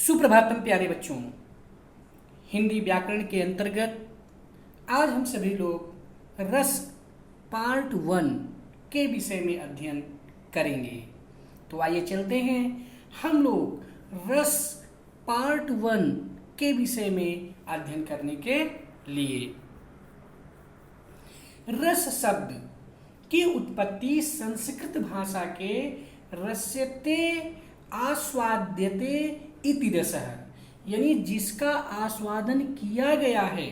सुप्रभातम प्यारे बच्चों। हिंदी व्याकरण के अंतर्गत आज हम सभी लोग रस पार्ट 1 के विषय में अध्ययन करेंगे। तो आइए चलते हैं हम लोग रस पार्ट 1 के विषय में अध्ययन करने के लिए। रस शब्द की उत्पत्ति संस्कृत भाषा के रस्यते आस्वाद्यते इति रसः, यानी जिसका आस्वादन किया गया है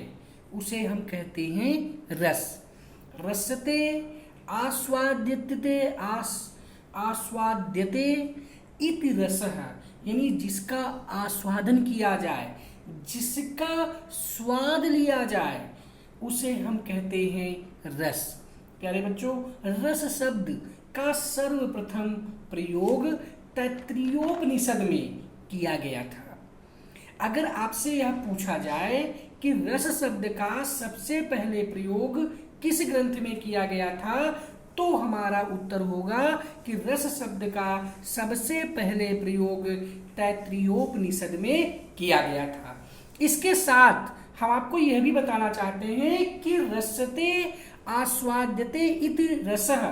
उसे हम कहते हैं रस। रस्यते आस्वाद्यते आस्वाद्यते इति रसः, यानी जिसका आस्वादन किया जाए, जिसका स्वाद लिया जाए उसे हम कहते हैं रस। प्यारे बच्चों, रस शब्द का सर्वप्रथम प्रयोग तैत्तिरीयोपनिषद में किया गया था। अगर आपसे यह पूछा जाए कि रस शब्द का सबसे पहले प्रयोग किस ग्रंथ में किया गया था, तो हमारा उत्तर होगा कि रस शब्द का सबसे पहले प्रयोग तैत्तिरीयोपनिषद में किया गया था। इसके साथ हम आपको यह भी बताना चाहते हैं कि रस्यते आस्वाद्यते इति रसः,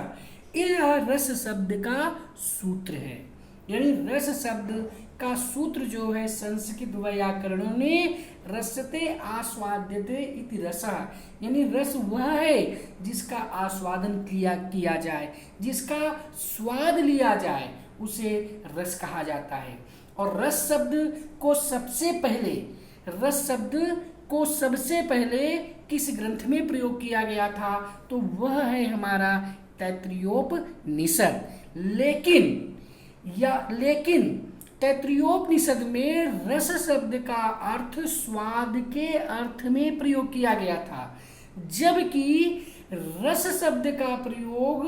यह रस शब्द का सूत्र है। यानी रस शब्द का सूत्र जो है संस्कृत व्याकरणों ने रस्यते आस्वाद्यते इति रसः, यानी रस वह है जिसका आस्वादन किया जाए, जिसका स्वाद लिया जाए, उसे रस कहा जाता है। और रस शब्द को सबसे पहले किस ग्रंथ में प्रयोग किया गया था, तो वह है हमारा तैत्तिरीयोपनिषद। लेकिन तैत्तिरीयोपनिषद में रस शब्द का अर्थ स्वाद के अर्थ में प्रयोग किया गया था, जबकि रस शब्द का प्रयोग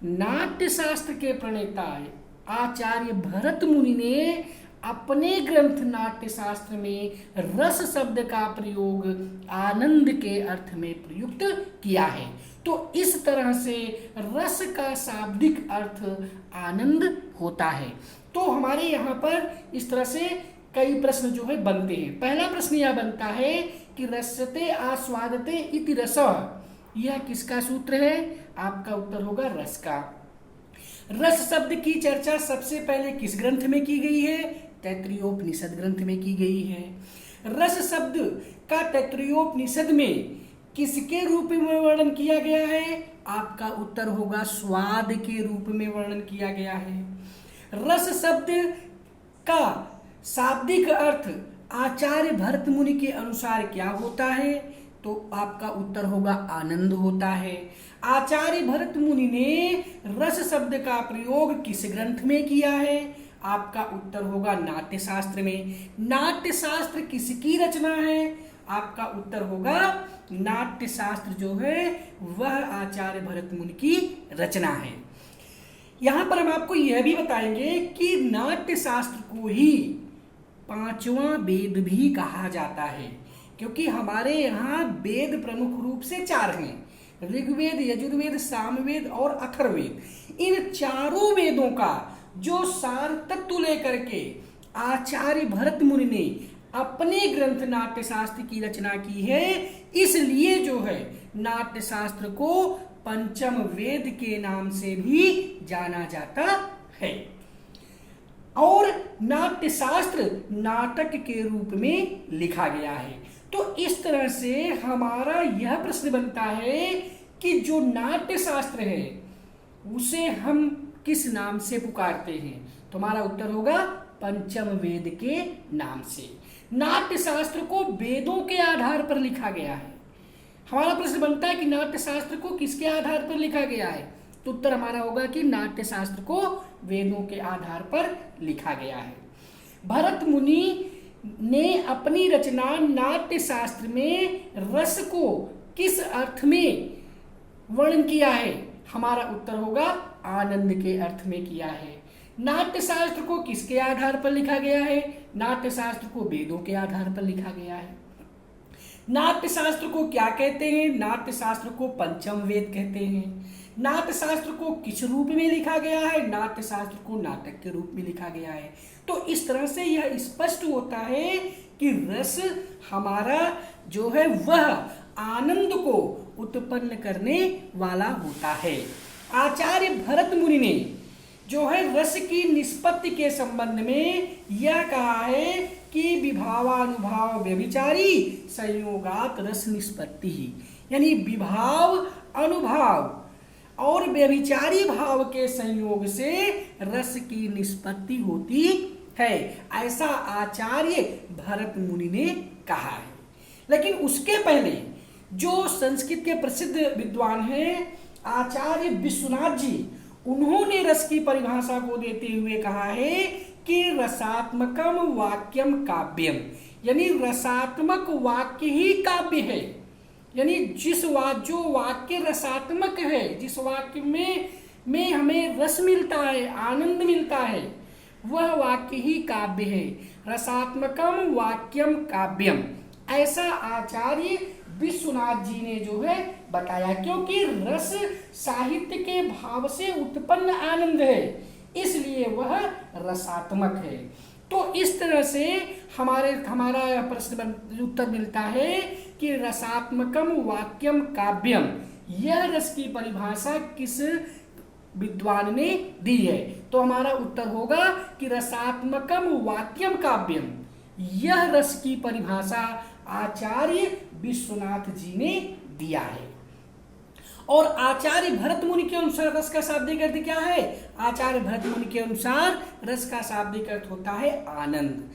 नाट्य शास्त्र के प्रणेता आचार्य भरत मुनि ने अपने ग्रंथ नाट्य शास्त्र में रस शब्द का प्रयोग आनंद के अर्थ में प्रयुक्त किया है। तो इस तरह से रस का शाब्दिक अर्थ आनंद होता है। तो हमारे यहाँ पर इस तरह से कई प्रश्न जो है बनते हैं। पहला प्रश्न यह बनता है कि रस्यते आस्वादते इति रसः, यह किसका सूत्र है? आपका उत्तर होगा रस का। रस शब्द की चर्चा सबसे पहले किस ग्रंथ में की गई है? तैत्तिरीयोपनिषद ग्रंथ में की गई है। रस शब्द का तैत्तिरीयोपनिषद में किसके रूप में वर्णन किया गया है? आपका उत्तर होगा स्वाद के रूप में वर्णन किया गया है। रस शब्द का शाब्दिक अर्थ आचार्य भरत मुनि के अनुसार क्या होता है? तो आपका उत्तर होगा आनंद होता है। आचार्य भरत मुनि ने रस शब्द का प्रयोग किस ग्रंथ में किया है? आपका उत्तर होगा नाट्य शास्त्र में। नाट्य शास्त्र किसकी रचना है? आपका उत्तर होगा नाट्य शास्त्र जो है वह आचार्य भरत मुनि की रचना है। यहाँ पर हम आपको यह भी बताएंगे कि नाट्य शास्त्र को ही पांचवा वेद भी कहा जाता है, क्योंकि हमारे यहाँ वेद प्रमुख रूप से 4 हैं, ऋग्वेद, यजुर्वेद, सामवेद और अथर्ववेद। इन चारों वेदों का जो सार तत्व लेकर के आचार्य भरत मुनि ने अपने ग्रंथ नाट्य शास्त्र की रचना की है, इसलिए जो है नाट्य शास्त्र को पंचम वेद के नाम से भी जाना जाता है। और नाट्य शास्त्र नाटक के रूप में लिखा गया है। तो इस तरह से हमारा यह प्रश्न बनता है कि जो नाट्य शास्त्र है उसे हम किस नाम से पुकारते हैं? तो हमारा उत्तर होगा पंचम वेद के नाम से। नाट्य शास्त्र को वेदों के आधार पर लिखा गया है। हमारा प्रश्न बनता है कि नाट्य शास्त्र को किसके आधार पर लिखा गया है? तो उत्तर हमारा होगा कि नाट्य शास्त्र को वेदों के आधार पर लिखा गया है। भरत मुनि ने अपनी रचना नाट्य शास्त्र में रस को किस अर्थ में वर्णन किया है? हमारा उत्तर होगा आनंद के अर्थ में किया है। नाट्य शास्त्र को किसके आधार पर लिखा गया है? नाट्य शास्त्र को वेदों के आधार पर लिखा गया है। नाट्य शास्त्र को क्या कहते हैं? नाट्य शास्त्र को पंचम वेद कहते हैं। नाट्य शास्त्र को किस रूप में लिखा गया है? नाट्य शास्त्र को नाटक के रूप में लिखा गया है। तो इस तरह से यह स्पष्ट होता है कि रस हमारा जो है वह आनंद को उत्पन्न करने वाला होता है। आचार्य भरत मुनि ने जो है रस की निष्पत्ति के संबंध में यह कहा है कि विभावानुभाव व्यभिचारी संयोगात रस निष्पत्ति ही, यानी विभाव अनुभाव और व्यभिचारी भाव के संयोग से रस की निष्पत्ति होती है, ऐसा आचार्य भरत मुनि ने कहा है। लेकिन उसके पहले जो संस्कृत के प्रसिद्ध विद्वान हैं आचार्य विश्वनाथ जी, उन्होंने रस की परिभाषा को देते हुए कहा है कि रसात्मकम वाक्यम काव्यम, यानी रसात्मक वाक्य ही काव्य है। यानी जो वाक्य रसात्मक है, जिस वाक्य में हमें रस मिलता है, आनंद मिलता है, वह वाक्य ही काव्य है। रसात्मकम वाक्यम काव्यम, ऐसा आचार्य विश्वनाथ जी ने जो है बताया। क्योंकि रस साहित्य के भाव से उत्पन्न आनंद है, इसलिए वह रसात्मक है। तो इस तरह से हमारा प्रश्न उत्तर मिलता है कि रसात्मकम वाक्यम काव्यम, यह रस की परिभाषा किस विद्वान ने दी है? तो हमारा उत्तर होगा कि रसात्मकम वाक्यम काव्यम, यह रस की परिभाषा आचार्य विश्वनाथ जी ने दिया है। और आचार्य भरत मुनि के अनुसार रस का शाब्दिक अर्थ क्या है? आचार्य भरत मुनि के अनुसार रस का शाब्दिक अर्थ होता है आनंद।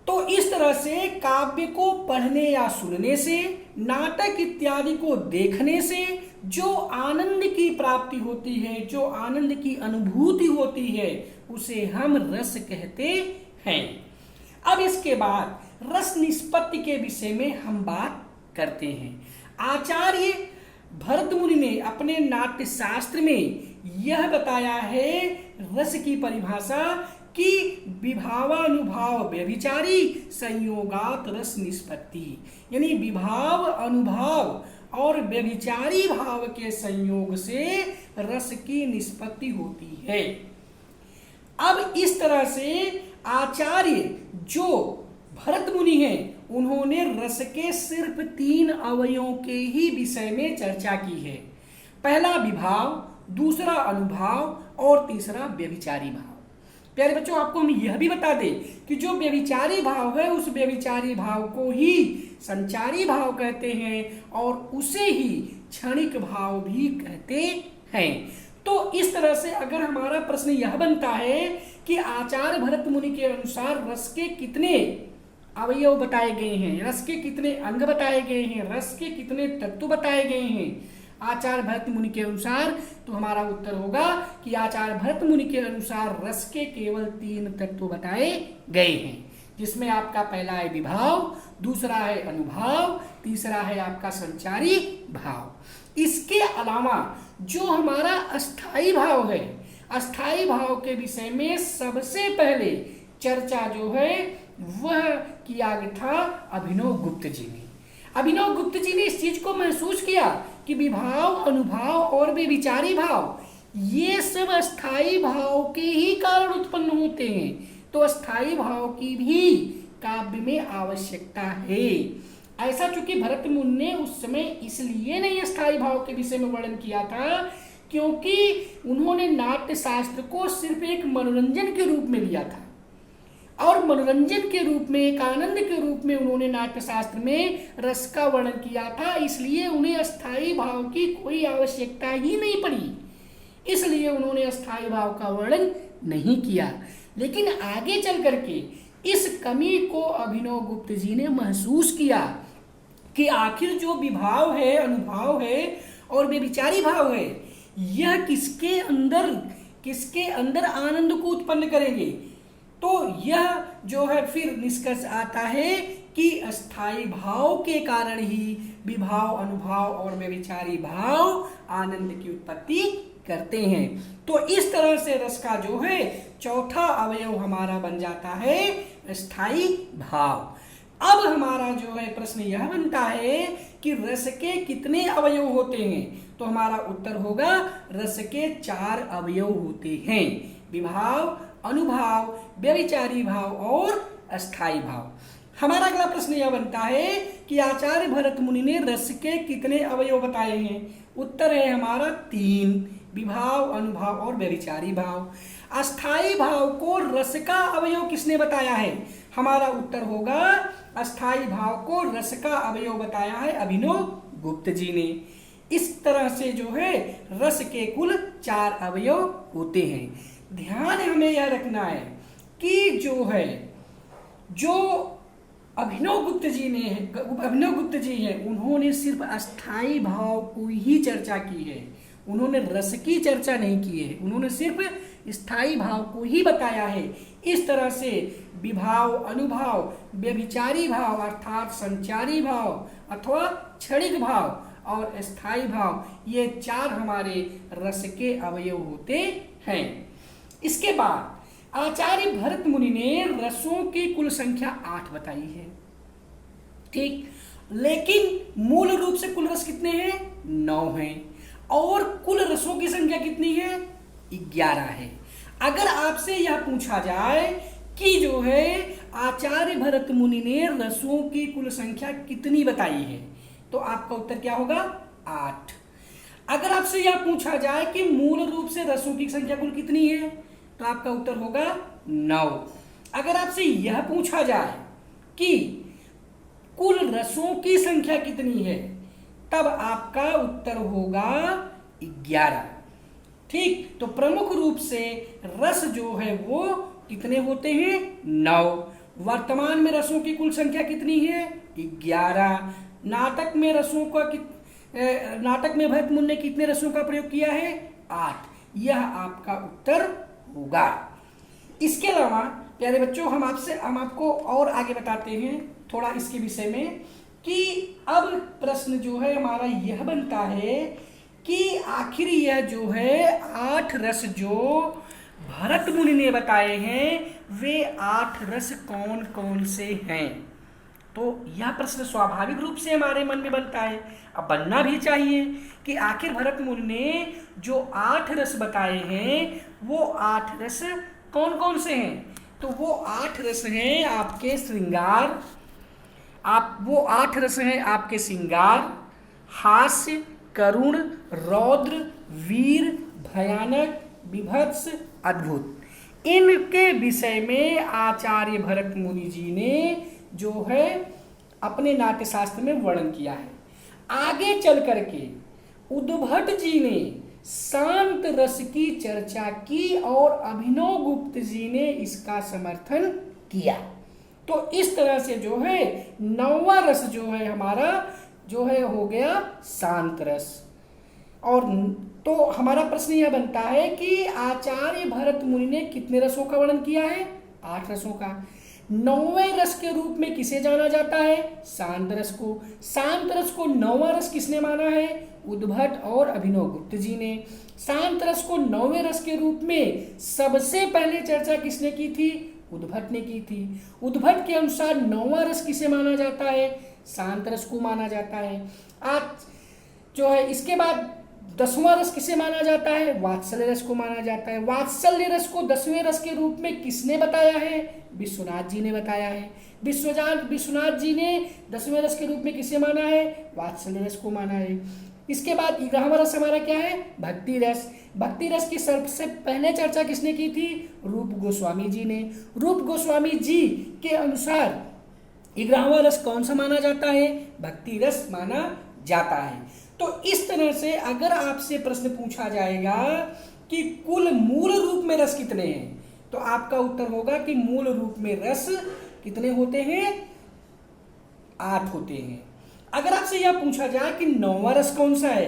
तो इस तरह से काव्य को पढ़ने या सुनने से, नाटक इत्यादि को देखने से जो आनंद की प्राप्ति होती है, जो आनंद की अनुभूति होती है, उसे हम रस कहते हैं। अब इसके बाद रस निष्पत्ति के विषय में हम बात करते हैं। आचार्य भरत मुनि ने अपने नाट्य शास्त्र में यह बताया है रस की परिभाषा कि विभावानुभाव व्यभिचारी संयोगात रस निष्पत्ति, यानी विभाव अनुभाव और व्यभिचारी भाव के संयोग से रस की निष्पत्ति होती है। अब इस तरह से आचार्य जो भरत मुनि हैं, उन्होंने रस के सिर्फ 3 अवयवों के ही विषय में चर्चा की है। पहला विभाव, दूसरा अनुभाव और तीसरा व्यभिचारी भाव। प्यारे बच्चों, आपको हम यह भी बता दें कि जो व्यभिचारी भाव है, उस व्यभिचारी भाव को ही संचारी भाव कहते हैं और उसे ही क्षणिक भाव भी कहते हैं। तो इस तरह से अगर हमारा प्रश्न यह बनता है कि आचार्य भरत मुनि के अनुसार रस के कितने अवयव बताए गए हैं, रस के कितने अंग बताए गए हैं, रस के कितने तत्व बताए गए हैं आचार्य भरत मुनि के अनुसार, तो हमारा उत्तर होगा कि आचार्य भरत मुनि के अनुसार रस के केवल 3 तत्व बताए गए हैं, जिसमें आपका पहला है विभाव, दूसरा है अनुभाव, तीसरा है आपका संचारी भाव। इसके अलावा जो हमारा अस्थाई भाव है, अस्थाई भाव के विषय में सबसे पहले चर्चा जो है वह किया गया था अभिनव गुप्त जी ने। अभिनव गुप्त जी ने इस चीज को महसूस किया कि विभाव, अनुभाव और व्यभिचारी भाव ये सब अस्थाई भाव के ही कारण उत्पन्न होते हैं, तो अस्थाई भाव की भी काव्य में आवश्यकता है। ऐसा चूंकि भरत मुनि ने उस समय इसलिए नहीं अस्थाई भाव के विषय में वर्णन किया था क्योंकि उन्होंने नाट्य शास्त्र को सिर्फ एक मनोरंजन के रूप में लिया था, और मनोरंजन के रूप में, एक आनंद के रूप में उन्होंने नाट्य शास्त्र में रस का वर्णन किया था। इसलिए उन्हें अस्थाई भाव की कोई आवश्यकता ही नहीं पड़ी, इसलिए उन्होंने अस्थाई भाव का वर्णन नहीं किया। लेकिन आगे चल करके इस कमी को अभिनव गुप्त जी ने महसूस किया कि आखिर जो विभाव है, अनुभाव है और व्यभिचारी भाव है, यह किसके अंदर आनंद को उत्पन्न करेंगे। तो यह जो है फिर निष्कर्ष आता है कि अस्थाई भाव के कारण ही विभाव, अनुभाव और व्यभिचारी भाव आनंद की उत्पत्ति करते हैं। तो इस तरह से रस का जो है चौथा अवयव हमारा बन जाता है अस्थाई भाव। अब हमारा जो है प्रश्न यह बनता है कि रस के कितने अवयव होते हैं। तो हमारा उत्तर होगा रस के 4 अवयव होते हैं, विभाव, अनुभाव, व्यभिचारी भाव और अस्थाई भाव। हमारा अगला प्रश्न यह बनता है कि आचार्य भरत मुनि ने रस के कितने अवयव बताए हैं? उत्तर है हमारा 3, विभाव, अनुभाव और व्यभिचारी भाव। अस्थाई भाव को रस का अवयव किसने बताया है? हमारा उत्तर होगा अस्थाई भाव को रस का अवयव बताया है अभिनव गुप्त जी ने। इस तरह से जो है रस के कुल 4 अवयव होते हैं। ध्यान हमें यह रखना है कि जो अभिनव गुप्त जी हैं उन्होंने सिर्फ अस्थाई भाव को ही चर्चा की है, उन्होंने रस की चर्चा नहीं की है, उन्होंने सिर्फ स्थायी भाव को ही बताया है। इस तरह से विभाव, अनुभाव, व्यभिचारी भाव अर्थात संचारी भाव अथवा क्षणिक भाव और स्थायी भाव, ये 4 हमारे रस के अवयव होते हैं। इसके बाद आचार्य भरत मुनि ने रसों की कुल संख्या 8 बताई है, ठीक, लेकिन मूल रूप से कुल रस कितने हैं? 9 हैं और कुल रसों की संख्या कितनी है? 11 है। अगर आपसे यह पूछा जाए कि जो है आचार्य भरत मुनि ने रसों की कुल संख्या कितनी बताई है, तो आपका उत्तर क्या होगा? 8। अगर आपसे यह पूछा जाए कि मूल रूप से रसों की संख्या कुल कितनी है, तो आपका उत्तर होगा 9। अगर आपसे यह पूछा जाए कि कुल रसों की संख्या कितनी है, तब आपका उत्तर होगा 11। ठीक, तो प्रमुख रूप से रस जो है वो कितने होते हैं? 9। वर्तमान में रसों की कुल संख्या कितनी है? 11। नाटक में भरत मुनि ने कितने रसों का प्रयोग किया है? 8। यह आपका उत्तर होगा। इसके अलावा प्यारे बच्चों हम आपको और आगे बताते हैं थोड़ा इसके विषय में कि अब प्रश्न जो है हमारा यह बनता है कि आखिर यह जो है 8 रस जो भरत मुनि ने बताए हैं वे 8 रस कौन कौन से हैं। तो यह प्रश्न स्वाभाविक रूप से हमारे मन में बनता है, अब बनना भी चाहिए कि आखिर भरत मुनि ने जो 8 रस बताए हैं वो 8 रस कौन कौन से हैं। तो वो 8 रस हैं आपके श्रृंगार, वो 8 रस हैं आपके श्रृंगार, हास्य, करुण, रौद्र, वीर, भयानक, विभत्स, अद्भुत। इनके विषय में आचार्य भरत मुनि जी ने जो है अपने नाट्यशास्त्र में वर्णन किया है। आगे चल करके उद्भट जी ने शांत रस की चर्चा की और अभिनव गुप्त जी ने इसका समर्थन किया। तो इस तरह से जो है 9वां रस जो है हमारा जो है हो गया शांत रस। और तो हमारा प्रश्न यह बनता है कि आचार्य भरत मुनि ने कितने रसों का वर्णन किया है? 8 रसों का। 9वें रस के रूप में किसे जाना जाता है? शांत रस को। शांत रस को 9वां रस किसने माना है? उद्भट और अभिनव गुप्त जी ने। शांत रस को 9वें रस के रूप में सबसे पहले चर्चा किसने की थी? उद्भट ने की थी। उद्भट के अनुसार 9वां रस किसे माना जाता है? शांत रस को माना जाता है। आज जो है इसके बाद 10वां रस किसे माना जाता है? वात्सल्य रस को माना जाता है। वात्सल्य रस को 10वें रस के रूप में किसने बताया है? विश्वनाथ जी ने बताया है। विश्वनाथ जी ने 10वें रस के रूप में किसे माना है? वात्सल्य रस को माना है। इसके बाद 11वां रस हमारा क्या है? भक्ति रस। भक्ति रस की सबसे पहले चर्चा किसने की थी? रूप गोस्वामी जी ने। रूप गोस्वामी जी के अनुसार 11वां रस कौन सा माना जाता है? भक्ति रस माना जाता है। तो इस तरह से अगर आपसे प्रश्न पूछा जाएगा कि कुल मूल रूप में रस कितने हैं, तो आपका उत्तर होगा कि मूल रूप में रस कितने होते हैं? 8 होते हैं। अगर आपसे यह पूछा जाए कि 9वां रस कौन सा है,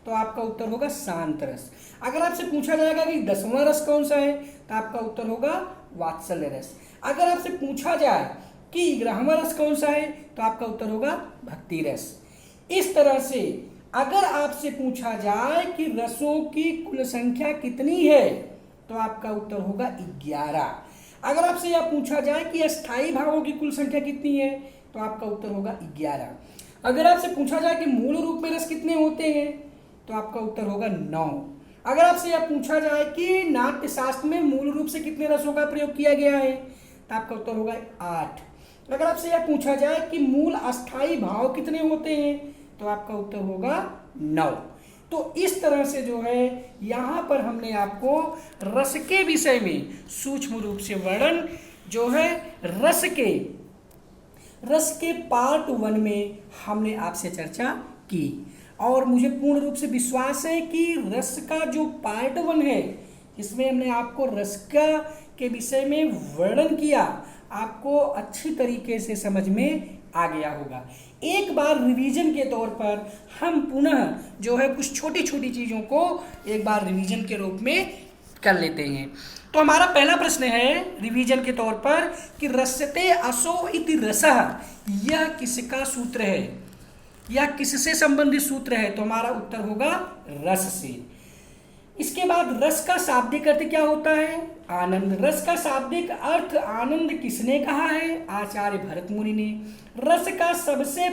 तो आपका उत्तर होगा शांत रस। अगर आपसे पूछा जाएगा कि 10वां रस कौन सा है, तो आपका उत्तर होगा वात्सल्य रस। अगर आपसे पूछा जाए कि 11वां रस कौन सा है, तो आपका उत्तर होगा भक्ति रस। इस तरह से अगर आपसे पूछा जाए कि रसों की कुल संख्या कितनी है, तो आपका उत्तर होगा 11। अगर आपसे यह पूछा जाए कि अस्थायी भावों की कुल संख्या कितनी है, तो आपका उत्तर होगा 11। अगर आपसे पूछा जाए कि मूल रूप में रस कितने होते हैं, तो आपका उत्तर होगा 9। अगर आपसे यह पूछा जाए कि नाट्य शास्त्र में मूल रूप से कितने रसों का प्रयोग किया गया है, तो आपका उत्तर होगा 8। अगर आपसे यह पूछा जाए कि मूल अस्थाई भाव कितने होते हैं, तो आपका उत्तर होगा 9। तो इस तरह से जो है यहाँ पर हमने आपको रस के विषय में सूक्ष्म रूप से वर्णन जो है रस के पार्ट 1 में हमने आपसे चर्चा की। और मुझे पूर्ण रूप से विश्वास है कि रस का जो पार्ट 1 है, इसमें हमने आपको रस के विषय में वर्णन किया, आपको अच्छी तरीके से समझ में आ गया होगा। एक बार रिवीजन के तौर पर हम पुनः जो है कुछ छोटी छोटी चीज़ों को एक बार रिवीजन के रूप में कर लेते हैं। तो हमारा पहला प्रश्न है रिवीजन के तौर पर कि रसते असो इति रसः, यह किसका सूत्र है, यह किससे संबंधित सूत्र है, तो हमारा उत्तर होगा रस से। इसके बाद रस का शाब्दिक अर्थ क्या होता है, आनंद। रस का शाब्दिक अर्थ आनंद किसने कहा है, आचार्य भरत मुनि ने। रस का सबसे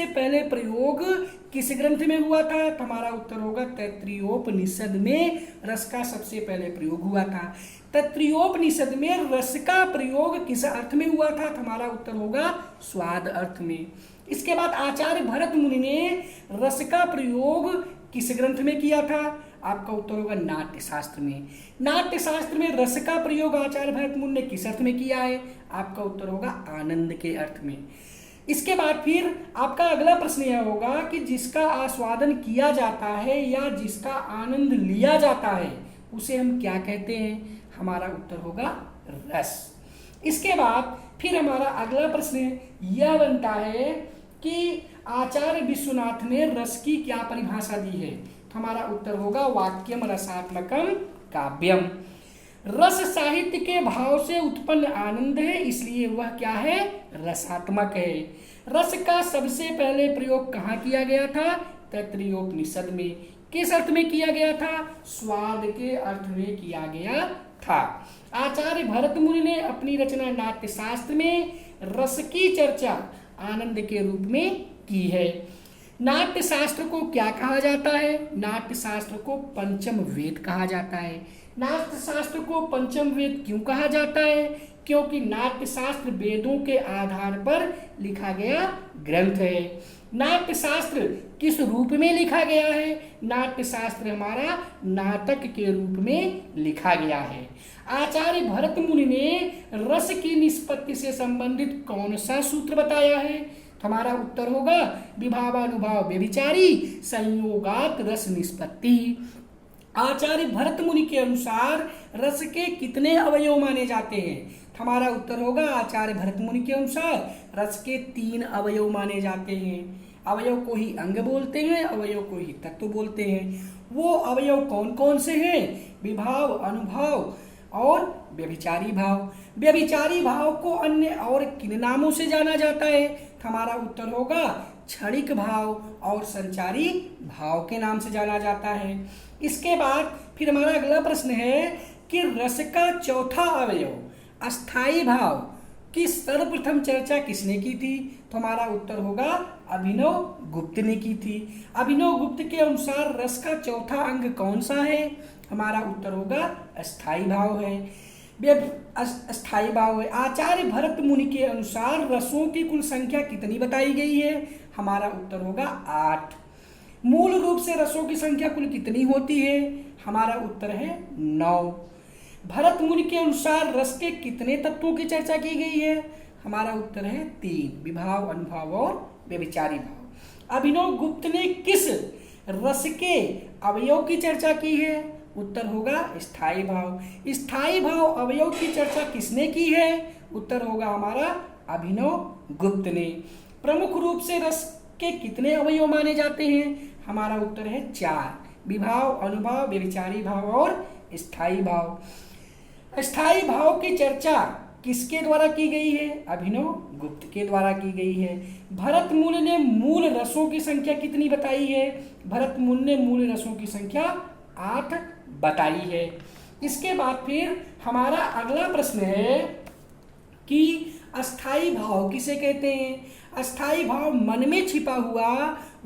पहले प्रयोग किस ग्रंथ में हुआ था, तो हमारा उत्तर होगा तैत्तिरीयोपनिषद में रस का सबसे पहले प्रयोग हुआ था। तैत्तिरीयोपनिषद में रस का प्रयोग किस अर्थ में हुआ था, तो हमारा उत्तर होगा स्वाद अर्थ में। इसके बाद आचार्य भरत मुनि ने रस का प्रयोग किस ग्रंथ में किया था, आपका उत्तर होगा नाट्य शास्त्र में। नाट्य शास्त्र में रस का प्रयोग आचार्य भरत मुनि ने किस अर्थ में किया है, आपका उत्तर होगा आनंद के अर्थ में। इसके बाद फिर आपका अगला प्रश्न यह होगा कि जिसका आस्वादन किया जाता है या जिसका आनंद लिया जाता है उसे हम क्या कहते हैं, हमारा उत्तर होगा रस। इसके बाद फिर हमारा अगला प्रश्न यह बनता है कि आचार्य विश्वनाथ ने रस की क्या परिभाषा दी है, तो हमारा उत्तर होगा वाक्यम रसात्मकम काव्यम। रस साहित्य के भाव से उत्पन्न आनंद है, इसलिए वह क्या है, रसात्मक है। रस का सबसे पहले प्रयोग कहाँ किया गया था, तैत्तिरीयोपनिषद में। किस अर्थ में किया गया था, स्वाद के अर्थ में किया गया था। आचार्य भरत मुनि ने अपनी रचना नाट्य शास्त्र में रस की चर्चा आनंद के रूप में की है। नाट्य शास्त्र को क्या कहा जाता है, नाट्य शास्त्र को पंचम वेद कहा जाता है। नाट्य शास्त्र को पंचम वेद क्यों कहा जाता है, क्योंकि नाट्य शास्त्र वेदों के आधार पर लिखा गया ग्रंथ है। नाट्य शास्त्र किस रूप में लिखा गया है, नाट्य शास्त्र हमारा नाटक के रूप में लिखा गया है। आचार्य भरत मुनि ने रस की निष्पत्ति से संबंधित कौन सा सूत्र बताया है, हमारा उत्तर होगा विभावानुभाव व्यभिचारी संयोगात रस निष्पत्ति। आचार्य भरत मुनि के अनुसार रस के कितने अवयव माने जाते हैं, हमारा उत्तर होगा आचार्य भरत मुनि के अनुसार रस के 3 अवयव माने जाते हैं। अवयव को ही अंग बोलते हैं, अवयव को ही तत्व बोलते हैं। वो अवयव कौन कौन से हैं, विभाव, अनुभाव और व्यभिचारी भाव। व्यभिचारी भाव को अन्य और किन नामों से जाना जाता है, हमारा उत्तर होगा क्षणिक भाव और संचारी भाव के नाम से जाना जाता है। इसके बाद फिर हमारा अगला प्रश्न है कि रस का चौथा अवयव अस्थाई भाव की सर्वप्रथम चर्चा किसने की थी, तो हमारा उत्तर होगा अभिनव गुप्त ने की थी। अभिनव गुप्त के अनुसार रस का चौथा अंग कौन सा है, हमारा उत्तर होगा अस्थाई भाव है। अस्थाई भाव है। आचार्य भरत मुनि के अनुसार रसों की कुल संख्या कितनी बताई गई है, हमारा उत्तर होगा 8। मूल रूप से रसों की संख्या कुल कितनी होती है, हमारा उत्तर है 9। भरत मुनि के अनुसार रस के कितने तत्वों की चर्चा की गई है, हमारा उत्तर है 3, विभाव, अनुभाव और व्यभिचारी भाव। अभिनव गुप्त ने किस रस के अवयव की चर्चा की है, उत्तर होगा स्थायी भाव। स्थायी भाव अवयव की चर्चा किसने की है, उत्तर होगा हमारा अभिनव गुप्त ने। प्रमुख रूप से रस के कितने अवयव माने जाते हैं, हमारा उत्तर है 4, विभाव, अनुभाव, व्यभिचारी भाव और स्थायी भाव। स्थायी भाव की चर्चा किसके द्वारा की गई है, अभिनव गुप्त के द्वारा की गई है। भरत मुनि ने मूल रसों की संख्या कितनी बताई है, भरत मुनि ने मूल रसों की संख्या 8 बताई है। इसके बाद फिर हमारा अगला प्रश्न है कि अस्थाई भाव किसे कहते हैं। अस्थाई भाव मन में छिपा हुआ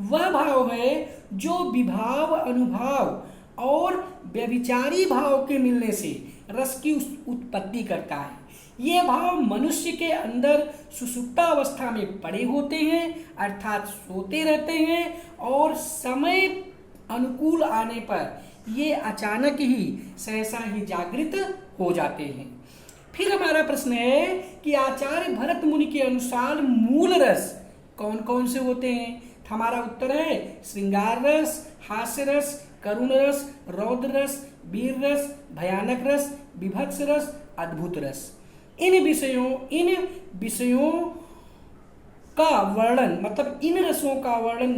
वह भाव है जो विभाव, अनुभाव और व्यभिचारी भाव के मिलने से रस की उत्पत्ति करता है। ये भाव मनुष्य के अंदर सुषुप्तावस्था में पड़े होते हैं, अर्थात सोते रहते हैं, और समय अनुकूल आने पर ये अचानक ही सहसा ही जागृत हो जाते हैं। फिर हमारा प्रश्न है कि आचार्य भरत मुनि के अनुसार मूल रस कौन कौन से होते हैं? हमारा उत्तर है श्रृंगार रस, हास्य रस, करुण रस, रौद्र रस, वीर रस, भयानक रस, विभत्स रस, अद्भुत रस। इन विषयों का वर्णन, मतलब इन रसों का वर्णन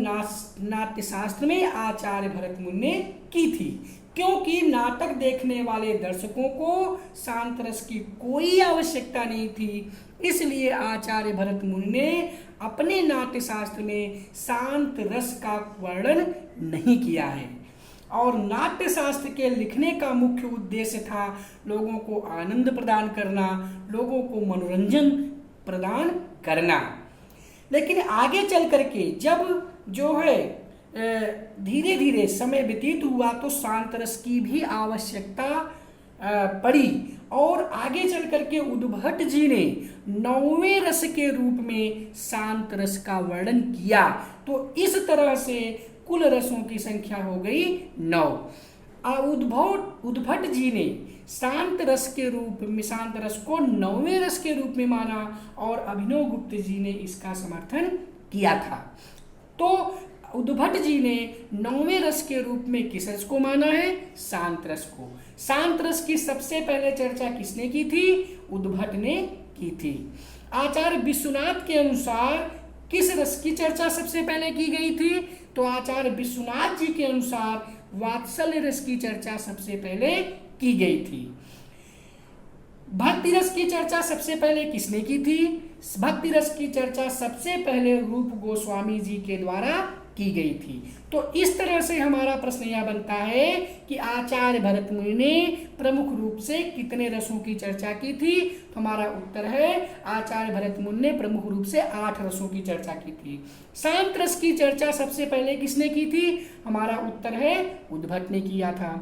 नाट्य शास्त्र में आचार्य भरत मुनि ने की थी, क्योंकि नाटक देखने वाले दर्शकों को शांत रस की कोई आवश्यकता नहीं थी। इसलिए आचार्य भरत मुनि ने अपने नाट्य शास्त्र में शांत रस का वर्णन नहीं किया है। और नाट्य शास्त्र के लिखने का मुख्य उद्देश्य था लोगों को आनंद प्रदान करना, लोगों को मनोरंजन प्रदान करना। लेकिन आगे चल करके जब जो है धीरे धीरे समय व्यतीत हुआ तो शांत रस की भी आवश्यकता पड़ी, और आगे चल करके उद्भट जी ने 9वें रस के रूप में शांत रस का वर्णन किया। तो इस तरह से कुल रसों की संख्या हो गई 9। उद्भट जी ने शांत रस के रूप में शांत रस को 9वें रस के रूप में माना, और अभिनव गुप्त जी ने इसका समर्थन किया था। तो उद्भट जी ने 9वें रस के रूप में किस रस को माना है? शांत रस को। शांत रस की सबसे पहले चर्चा किसने की थी? उद्भट ने की थी। आचार्य विश्वनाथ के अनुसार किस रस की चर्चा सबसे पहले की गई थी? तो आचार्य विश्वनाथ जी के अनुसार वात्सल्य रस की चर्चा सबसे पहले की गई थी। भक्ति रस की चर्चा सबसे पहले किसने की थी? भक्ति रस की चर्चा सबसे पहले रूप गोस्वामी जी के द्वारा की गई थी। तो इस तरह से हमारा प्रश्न यह बनता है कि आचार्य भरत मुनि ने प्रमुख रूप से कितने रसों की चर्चा की थी? तो हमारा उत्तर है आचार्य भरत मुनि ने प्रमुख रूप से 8 रसों की चर्चा की थी। शांत रस की चर्चा सबसे पहले किसने की थी? हमारा उत्तर है उद्भट ने किया था।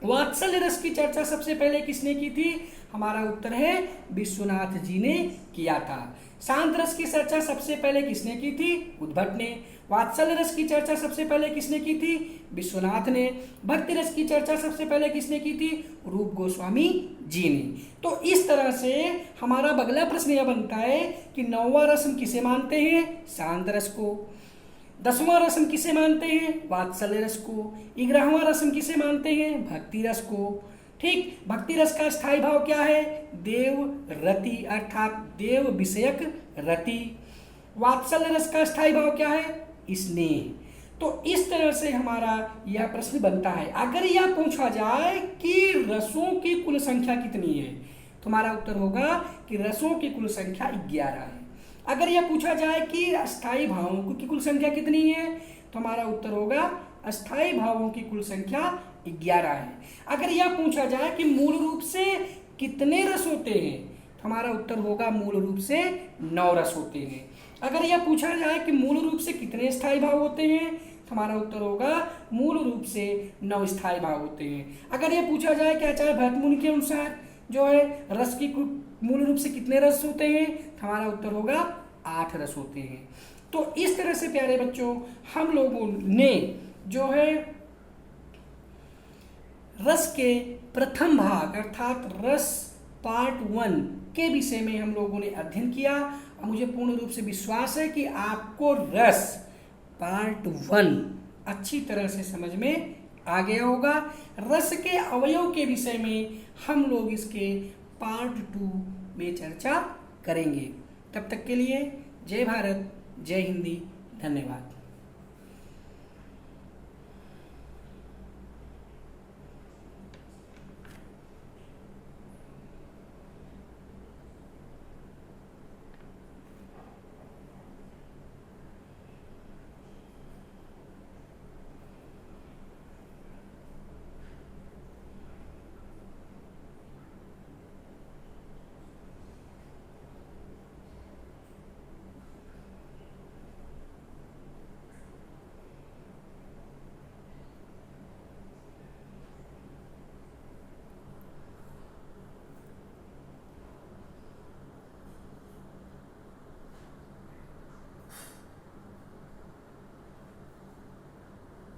वात्सल्य रस की चर्चा सबसे पहले किसने की थी? हमारा उत्तर है विश्वनाथ जी ने किया था। शांत रस की चर्चा सबसे पहले किसने की थी? उद्भट ने। वात्सल्य रस की चर्चा सबसे पहले किसने की थी? विश्वनाथ ने। भक्ति रस की चर्चा सबसे पहले किसने की थी? रूप गोस्वामी जी ने। तो इस तरह से हमारा अगला प्रश्न यह बनता है कि 9वां रस हम किसे मानते हैं? शांत रस को। 10वां रस हम किसे मानते हैं? वात्सल्य रस को। 11वां रस हम किसे मानते हैं? भक्ति रस को। ठीक, भक्ति रस का स्थायी भाव क्या है? देव रति, अर्थात देव विषयक रति। वात्सल्य रस का स्थायी भाव क्या है? स्नेह। तो इस तरह से हमारा यह प्रश्न बनता है। अगर यह पूछा जाए कि रसों की कुल संख्या कितनी है, तो हमारा उत्तर होगा कि रसों की कुल संख्या 11 है। अगर यह पूछा जाए कि अस्थाई भावों की कुल संख्या कितनी है, तो हमारा उत्तर होगा अस्थाई भावों की कुल संख्या 11 है। अगर यह पूछा जाए कि मूल रूप से कितने रस होते हैं, तो हमारा उत्तर होगा मूल रूप से 9 रस होते हैं। अगर यह पूछा जाए कि मूल रूप से कितने स्थायी भाव होते हैं, तो हमारा उत्तर होगा मूल रूप से 9 स्थायी भाव होते हैं। अगर यह पूछा जाए कि आचार्य भरत मुनि के अनुसार जो है रस की मूल रूप से कितने रस होते हैं, तो हमारा उत्तर होगा 8 रस होते हैं। तो इस तरह से प्यारे बच्चों हम लोगों ने जो है रस के प्रथम भाग अर्थात रस पार्ट 1 के विषय में हम लोगों ने अध्ययन किया। मुझे पूर्ण रूप से विश्वास है कि आपको रस पार्ट 1 अच्छी तरह से समझ में आ गया होगा। रस के अवयव के विषय में हम लोग इसके पार्ट 2 में चर्चा करेंगे। तब तक के लिए जय भारत, जय हिंदी, धन्यवाद।